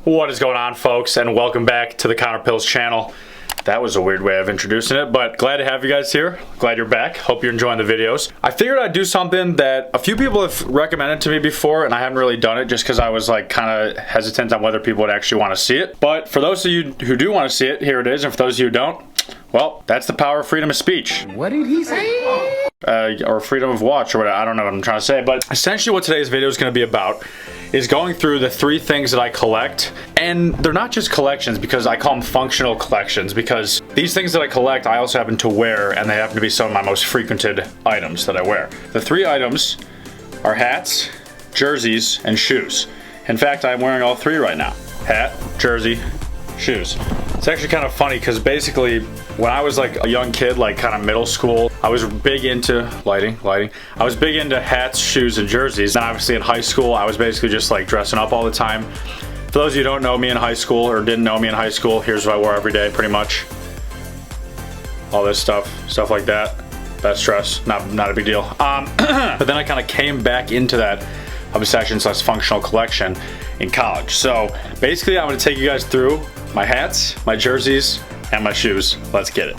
What is going on, folks, and welcome back to the Counter Pills channel. That was a weird way of introducing it, but glad to have you guys here. Glad you're back. Hope you're enjoying the videos. I figured I'd do something that a few people have recommended to me before, and I haven't really done it just because I was like kind of hesitant on whether people would actually want to see it. But for those of you who do want to see it, here it is. And for those of you who don't, well, that's the power of freedom of speech. What did he say? Or freedom of watch, or whatever. I don't know what I'm trying to say, but essentially what today's video is going to be about is going through the 3 things that I collect. And they're not just collections, because I call them functional collections, because these things that I collect I also happen to wear, and they happen to be some of my most frequented items that I wear. The 3 items are hats, jerseys, and shoes. In fact, I'm wearing all 3 right now. Hat, jersey, shoes. It's actually kind of funny because basically when I was like a young kid, like kind of middle school, I was big into lighting. I was big into hats, shoes, and jerseys. And obviously in high school, I was basically just like dressing up all the time. For those of you who don't know me in high school or didn't know me in high school, here's what I wore every day pretty much. All this stuff like that. Best dress, not a big deal. But then I kind of came back into that obsession/functional collection in college. So basically I'm going to take you guys through my hats, my jerseys, and my shoes. Let's get it.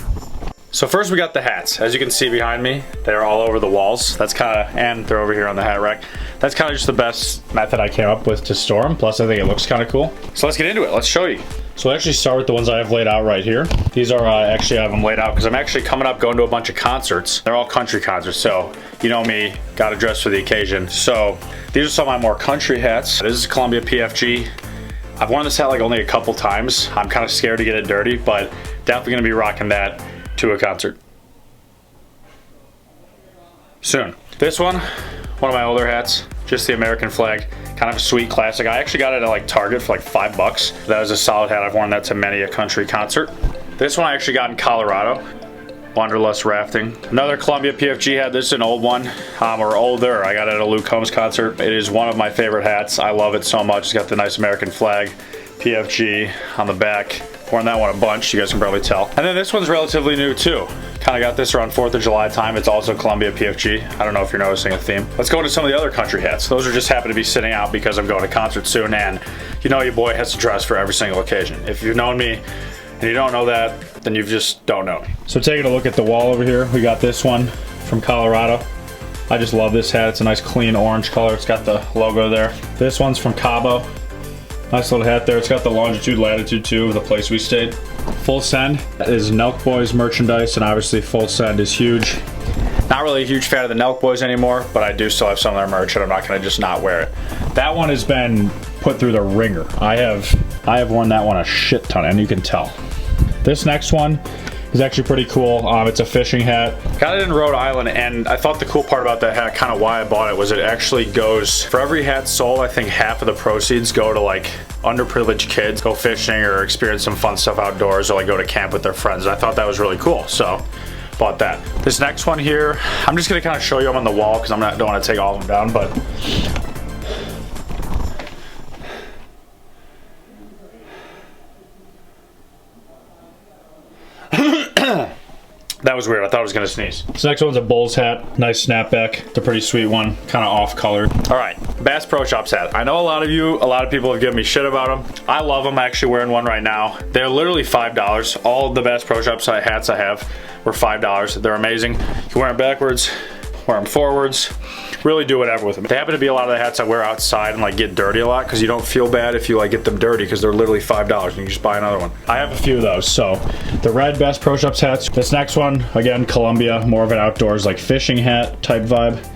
So first we got the hats. As you can see behind me, they're all over the walls. That's kind of, and they're over here on the hat rack. That's kind of just the best method I came up with to store them. Plus I think it looks kind of cool. So let's get into it. Let's show you. So we'll actually start with the ones I have laid out right here. These are, actually I have them laid out because I'm actually coming up going to a bunch of concerts. They're all country concerts, so you know me, gotta dress for the occasion. So these are some of my more country hats. This is Columbia PFG. I've worn this hat like only a couple times. I'm kind of scared to get it dirty, but definitely gonna be rocking that to a concert soon. This one of my older hats, just the American flag, kind of a sweet classic. I actually got it at like Target for like $5. That was a solid hat. I've worn that to many a country concert. This one I actually got in Colorado, Wanderlust rafting. Another Columbia PFG hat. This is an old one, or older. I got it at a Luke Combs concert. It is one of my favorite hats. I love it so much. It's got the nice American flag, PFG on the back. Worn that one a bunch, you guys can probably tell. And then this one's relatively new too. Kind of got this around 4th of July time. It's also Columbia PFG. I don't know if you're noticing a theme. Let's go into some of the other country hats. Those are just happen to be sitting out because I'm going to concert soon, and you know your boy has to dress for every single occasion. If you've known me and you don't know that, then you just don't know me. So taking a look at the wall over here, we got this one from Colorado. I just love this hat. It's a nice clean orange color. It's got the logo there. This one's from Cabo. Nice little hat there. It's got the longitude, latitude too of the place we stayed. Full Send is Nelk Boys merchandise, and obviously Full Send is huge. Not really a huge fan of the Nelk Boys anymore, but I do still have some of their merch, and I'm not gonna just not wear it. That one has been put through the ringer. I have worn that one a shit ton, and you can tell. This next one is actually pretty cool. It's a fishing hat. Got it in Rhode Island, and I thought the cool part about that hat, kind of why I bought it, was it actually goes, for every hat sold, I think half of the proceeds go to like underprivileged kids, go fishing or experience some fun stuff outdoors, or like go to camp with their friends. I thought that was really cool, so bought that. This next one here, I'm just gonna kind of show you them on the wall because don't want to take all of them down, but that was weird. I thought I was gonna sneeze. This next one's a Bulls hat. Nice snapback. It's a pretty sweet one. Kind of off color. All right, Bass Pro Shops hat. I know a lot of people have given me shit about them. I love them. I'm actually wearing one right now. They're literally $5. All of the Bass Pro Shops hats I have were $5. They're amazing. You can wear them backwards, wear them forwards. Really do whatever with them. They happen to be a lot of the hats I wear outside and like get dirty a lot, because you don't feel bad if you like get them dirty, because they're literally $5 and you just buy another one. I have a few of those. So the red Bass Pro Shops hats. This next one, again, Columbia, more of an outdoors like fishing hat type vibe.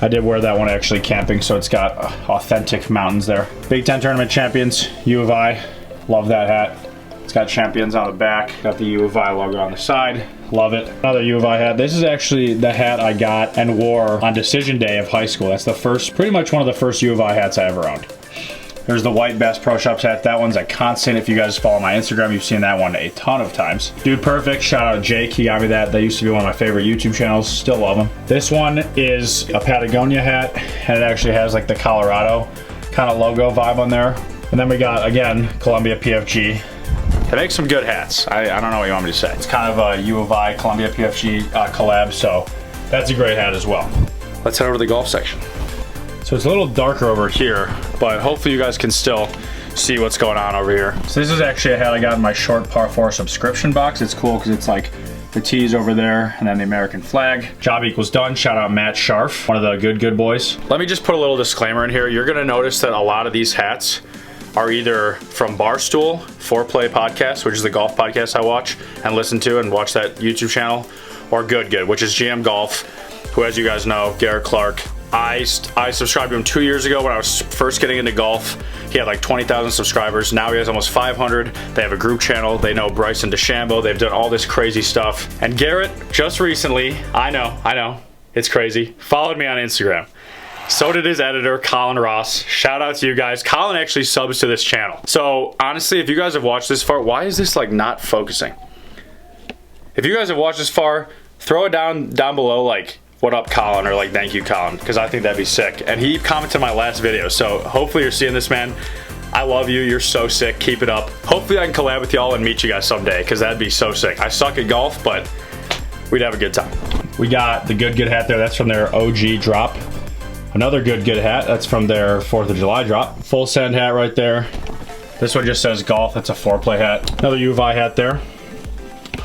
I did wear that one actually camping, so it's got authentic mountains there. Big Ten Tournament Champions, U of I. Love that hat. It's got champions on the back, got the U of I logo on the side. Love it. Another U of I hat. This is actually the hat I got and wore on decision day of high school. That's the first, pretty much one of the first U of I hats I ever owned. There's the white Bass Pro Shops hat. That one's a constant. If you guys follow my Instagram, you've seen that one a ton of times. Dude Perfect, shout out Jake. He got me that. That used to be one of my favorite YouTube channels. Still love them. This one is a Patagonia hat, and it actually has like the Colorado kind of logo vibe on there. And then we got, again, Columbia PFG. They make some good hats. I don't know what you want me to say. It's kind of a U of I Columbia PFG collab, so that's a great hat as well. Let's head over to the golf section. So it's a little darker over here, but hopefully you guys can still see what's going on over here. So this is actually a hat I got in my short par 4 subscription box. It's cool because it's like the T's over there and then the American flag. Job equals done. Shout out Matt Scharf, one of the good boys. Let me just put a little disclaimer in here. You're gonna notice that a lot of these hats are either from Barstool, Foreplay Podcast, which is the golf podcast I watch and listen to and watch that YouTube channel, or Good, which is GM Golf, who, as you guys know, Garrett Clark. I subscribed to him 2 years ago when I was first getting into golf. He had like 20,000 subscribers. Now he has almost 500. They have a group channel. They know Bryson DeChambeau. They've done all this crazy stuff. And Garrett, just recently, I know, it's crazy, followed me on Instagram. So did his editor, Colin Ross. Shout out to you guys. Colin actually subs to this channel. So honestly, if you guys have watched this far, why is this like not focusing? If you guys have watched this far, throw it down below like, what up, Colin, or like, thank you, Colin, because I think that'd be sick. And he commented my last video, so hopefully you're seeing this, man. I love you. You're so sick. Keep it up. Hopefully I can collab with y'all and meet you guys someday, because that'd be so sick. I suck at golf, but we'd have a good time. We got the Good hat there. That's from their OG drop. Another Good hat. That's from their 4th of July drop. Full send hat right there. This one just says golf. That's a Foreplay hat. Another U of I hat there.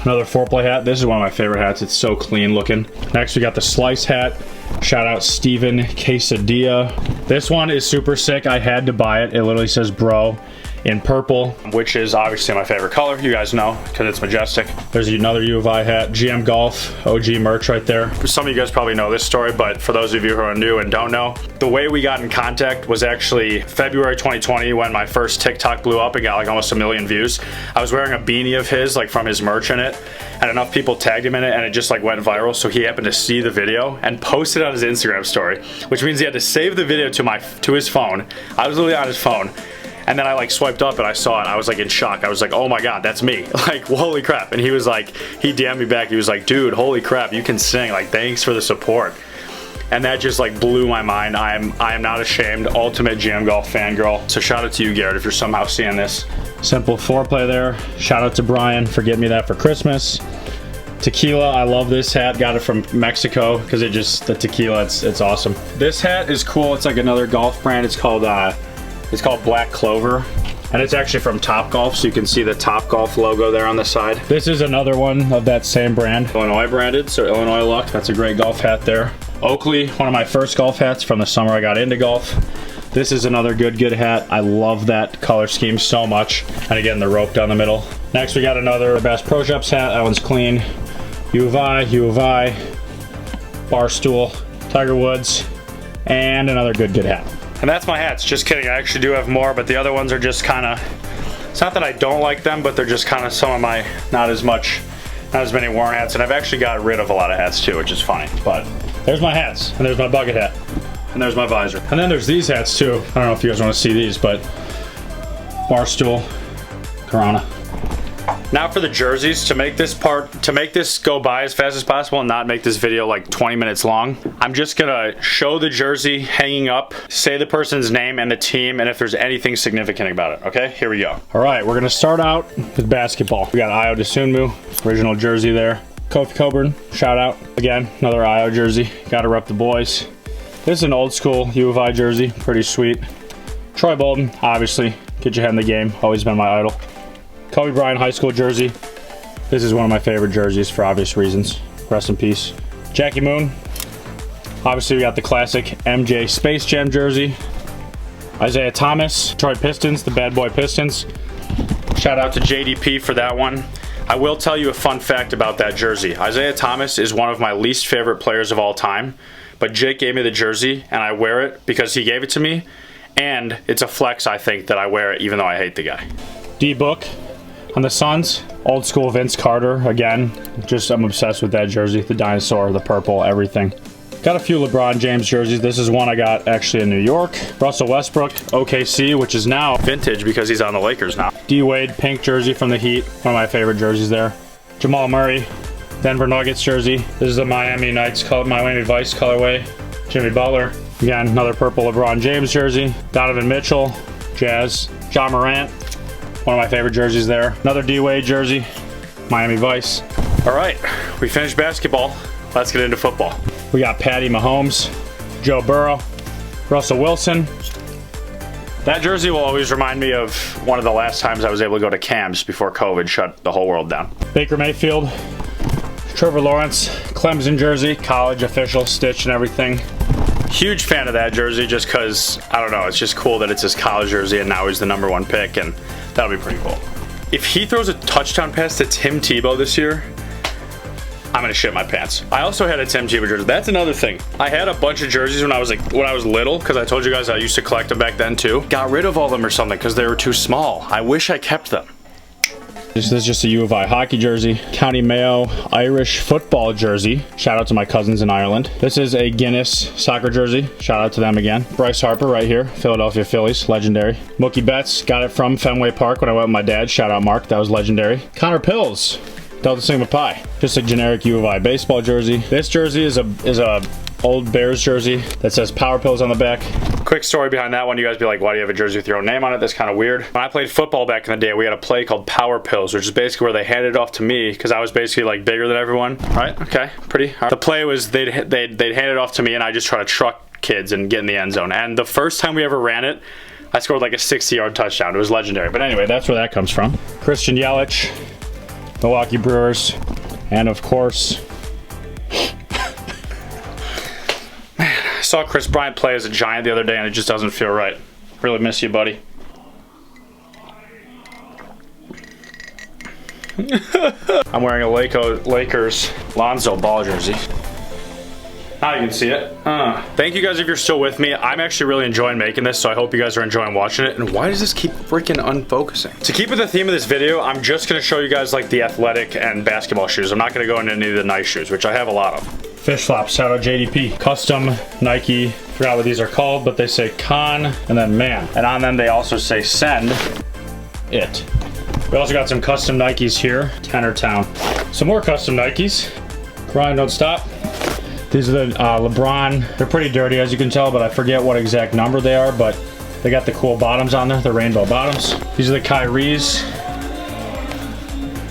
Another Foreplay hat. This is one of my favorite hats. It's so clean looking. Next, we got the Slice hat. Shout out Steven Quesadilla. This one is super sick. I had to buy it. It literally says bro in purple, which is obviously my favorite color. You guys know, because it's majestic. There's another U of I hat. GM Golf, OG merch right there. Some of you guys probably know this story, but for those of you who are new and don't know, the way we got in contact was actually February 2020 when my first TikTok blew up and got like almost 1 million views. I was wearing a beanie of his, like from his merch in it, and enough people tagged him in it and it just like went viral, so he happened to see the video and posted on his Instagram story, which means he had to save the video to his phone. I was literally on his phone. And then I like swiped up and I saw it. I was like in shock. I was like, oh my God, that's me. Like, holy crap. And he was like, he DM'd me back. He was like, dude, holy crap, you can sing. Like, thanks for the support. And that just like blew my mind. I am not ashamed. Ultimate GM Golf fangirl. So shout out to you, Garrett, if you're somehow seeing this. Simple Foreplay there. Shout out to Brian for getting me that for Christmas. Tequila, I love this hat. Got it from Mexico because the tequila, it's awesome. This hat is cool. It's like another golf brand. It's called Black Clover, and it's actually from Topgolf, so you can see the Topgolf logo there on the side. This is another one of that same brand, Illinois branded, so Illinois luck. That's a great golf hat there. Oakley, one of my first golf hats from the summer I got into golf. This is another good hat. I love that color scheme so much, and again, the rope down the middle. Next, we got another Bass Pro Shops hat. That one's clean. U of I, Barstool, Tiger Woods, and another good hat. And that's my hats. Just kidding, I actually do have more, but the other ones are just kind of, it's not that I don't like them, but they're just kind of some of my, not as many worn hats. And I've actually got rid of a lot of hats too, which is funny. But there's my hats, and there's my bucket hat, and there's my visor. And then there's these hats too. I don't know if you guys want to see these, but Barstool, Corona. Now for the jerseys, to make this go by as fast as possible and not make this video like 20 minutes long, I'm just gonna show the jersey hanging up, say the person's name and the team, and if there's anything significant about it, okay? Here we go. All right, we're gonna start out with basketball. We got Ayo Dosunmu, original jersey there. Kofi Coburn, shout out. Again, another Ayo jersey. Gotta rep the boys. This is an old school U of I jersey, pretty sweet. Troy Bolton, obviously, get your head in the game, always been my idol. Kobe Bryant high school jersey. This is one of my favorite jerseys for obvious reasons. Rest in peace. Jackie Moon. Obviously we got the classic MJ Space Jam jersey. Isaiah Thomas, Detroit Pistons, the bad boy Pistons. Shout out to JDP for that one. I will tell you a fun fact about that jersey. Isaiah Thomas is one of my least favorite players of all time, but Jake gave me the jersey and I wear it because he gave it to me, and it's a flex, I think, that I wear it even though I hate the guy. D-Book. On the Suns, old school Vince Carter, again, just I'm obsessed with that jersey, the dinosaur, the purple, everything. Got a few LeBron James jerseys. This is one I got actually in New York. Russell Westbrook, OKC, which is now vintage because he's on the Lakers now. D-Wade, pink jersey from the Heat, one of my favorite jerseys there. Jamal Murray, Denver Nuggets jersey. This is the Miami Vice colorway. Jimmy Butler, again, another purple LeBron James jersey. Donovan Mitchell, Jazz. John Morant, one of my favorite jerseys there. Another D-Wade jersey, Miami Vice. All right, we finished basketball. Let's get into football. We got Patty Mahomes, Joe Burrow, Russell Wilson, That jersey will always remind me of one of the last times I was able to go to camps before COVID shut the whole world down. Baker Mayfield, Trevor Lawrence, Clemson jersey, college official, stitch and everything. Huge fan of that jersey just because, I don't know, it's just cool that it's his college jersey and now he's the #1 pick, and that'll be pretty cool. If he throws a touchdown pass to Tim Tebow this year, I'm gonna shit my pants. I also had a Tim Tebow jersey. That's another thing. I had a bunch of jerseys when I was little, because I told you guys I used to collect them back then too. Got rid of all of them or something because they were too small. I wish I kept them. This is just a U of I hockey jersey. County Mayo Irish football jersey. Shout out to my cousins in Ireland. This is a Guinness soccer jersey. Shout out to them again. Bryce Harper right here. Philadelphia Phillies. Legendary. Mookie Betts. Got it from Fenway Park when I went with my dad. Shout out Mark. That was legendary. Connor Pills. Delta Sigma Pi. Just a generic U of I baseball jersey. This jersey is a old Bears jersey that says Power Pills on the back. Quick story behind that one. You guys be like, why do you have a jersey with your own name on it? That's kind of weird. When I played football back in the day, we had a play called Power Pills, which is basically where they handed it off to me because I was basically like bigger than everyone. Right? Okay. Pretty. Right. The play was they'd hand it off to me and I just try to truck kids and get in the end zone. And the first time we ever ran it, I scored like a 60-yard touchdown. It was legendary. But anyway, that's where that comes from. Christian Yelich, Milwaukee Brewers, and of course, I saw Chris Bryant play as a Giant the other day and it just doesn't feel right. Really miss you, buddy. I'm wearing a Lakers Lonzo Ball jersey. Now you can see it. Thank you guys if you're still with me. I'm actually really enjoying making this, so I hope you guys are enjoying watching it. And why does this keep freaking unfocusing? To keep with the theme of this video, I'm just gonna show you guys like the athletic and basketball shoes. I'm not gonna go into any of the nice shoes, which I have a lot of. Fish flops, shout out JDP. Custom Nike, forgot what these are called, but they say con and then man. And on them they also say send it. We also got some custom Nikes here, Tenor Town. Some more custom Nikes. Grind, don't stop. These are the Lebron. They're pretty dirty as you can tell, but I forget what exact number they are, but they got the cool bottoms on there, the rainbow bottoms. These are the Kyries.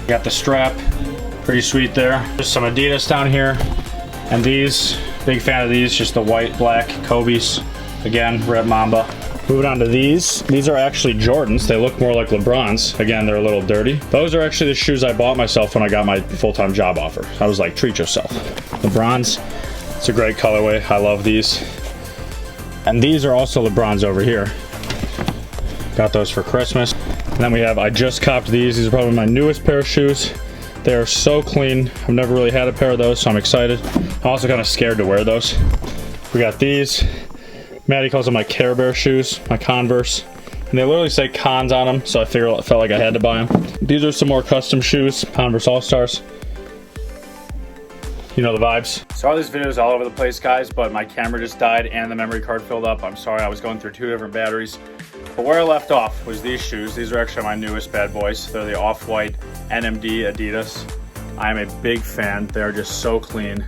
Got the strap, pretty sweet there. There's some Adidas down here. And these, big fan of these, just the white, black Kobe's. Again, Red Mamba. Moving on to these. These are actually Jordans. They look more like Lebrons. Again, they're a little dirty. Those are actually the shoes I bought myself when I got my full-time job offer. I was like, treat yourself. Lebrons. It's a great colorway. I love these. And these are also Lebrons over here. Got those for Christmas. And then we have, I just copped these. These are probably my newest pair of shoes. They are so clean. I've never really had a pair of those, so I'm excited. I'm also kind of scared to wear those. We got these. Maddie calls them my Care Bear shoes, my Converse. And they literally say cons on them, so I felt like I had to buy them. These are some more custom shoes, Converse All-Stars. You know the vibes. Sorry this video is all over the place, guys, but my camera just died and the memory card filled up. I'm sorry, I was going through 2 different batteries. But where I left off was these shoes. These are actually my newest bad boys. They're the off-white Nmd Adidas. I am a big fan. They're just so clean.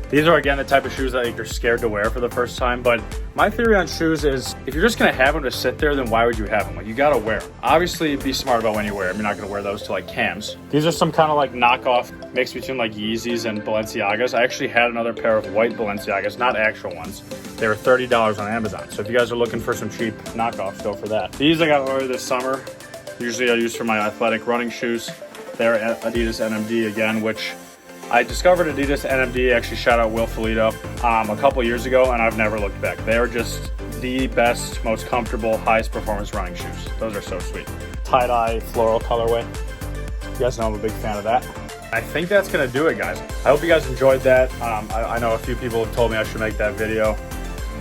These are, again, the type of shoes that you're scared to wear for the first time, but my theory on shoes is if you're just gonna have them to sit there, then why would you have them? Like, you gotta wear them. Obviously, be smart about when you wear them. You're not gonna wear those to like cams. These are some kind of like knockoff mix between like Yeezys and Balenciagas. I actually had another pair of white Balenciagas, not actual ones. They were $30 on Amazon. So if you guys are looking for some cheap knockoffs, go for that. These I got earlier this summer. Usually I use for my athletic running shoes. They're Adidas Nmd again, which I discovered Adidas Nmd, actually shout out Will Felito, a couple years ago, and I've never looked back. They are just the best, most comfortable, highest performance running shoes. Those are so sweet. Tie-dye floral colorway. You guys know I'm a big fan of that. I think that's gonna do it, guys. I hope you guys enjoyed that. I know a few people have told me I should make that video.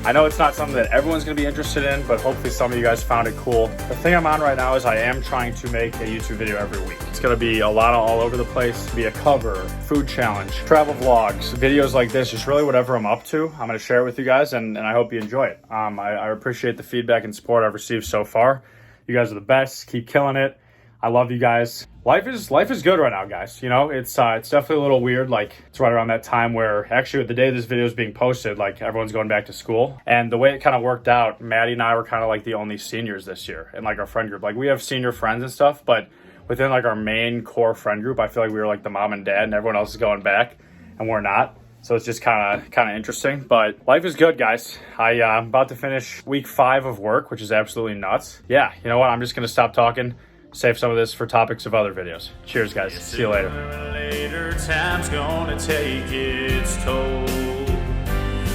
I know it's not something that everyone's gonna be interested in, but hopefully some of you guys found it cool. The thing I'm on right now is I am trying to make a YouTube video every week. It's gonna be a lot of all over the place, be a cover, food challenge, travel vlogs, videos like this, just really whatever I'm up to. I'm gonna share it with you guys and I hope you enjoy it. I appreciate the feedback and support I've received so far. You guys are the best, keep killing it. I love you guys. Life is good right now, guys. You know, it's definitely a little weird. Like, it's right around that time where actually the day this video is being posted, like everyone's going back to school. And the way it kind of worked out, Maddie and I were kind of like the only seniors this year in like our friend group. Like, we have senior friends and stuff, but within like our main core friend group, I feel like we were like the mom and dad and everyone else is going back and we're not. So it's just kind of interesting, but life is good, guys. I'm about to finish week 5 of work, which is absolutely nuts. Yeah, you know what? I'm just going to stop talking, save some of this for topics of other videos. Cheers, guys. See you later. Later, time's gonna take its toll.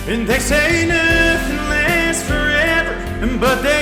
And they say nothing lasts forever, but they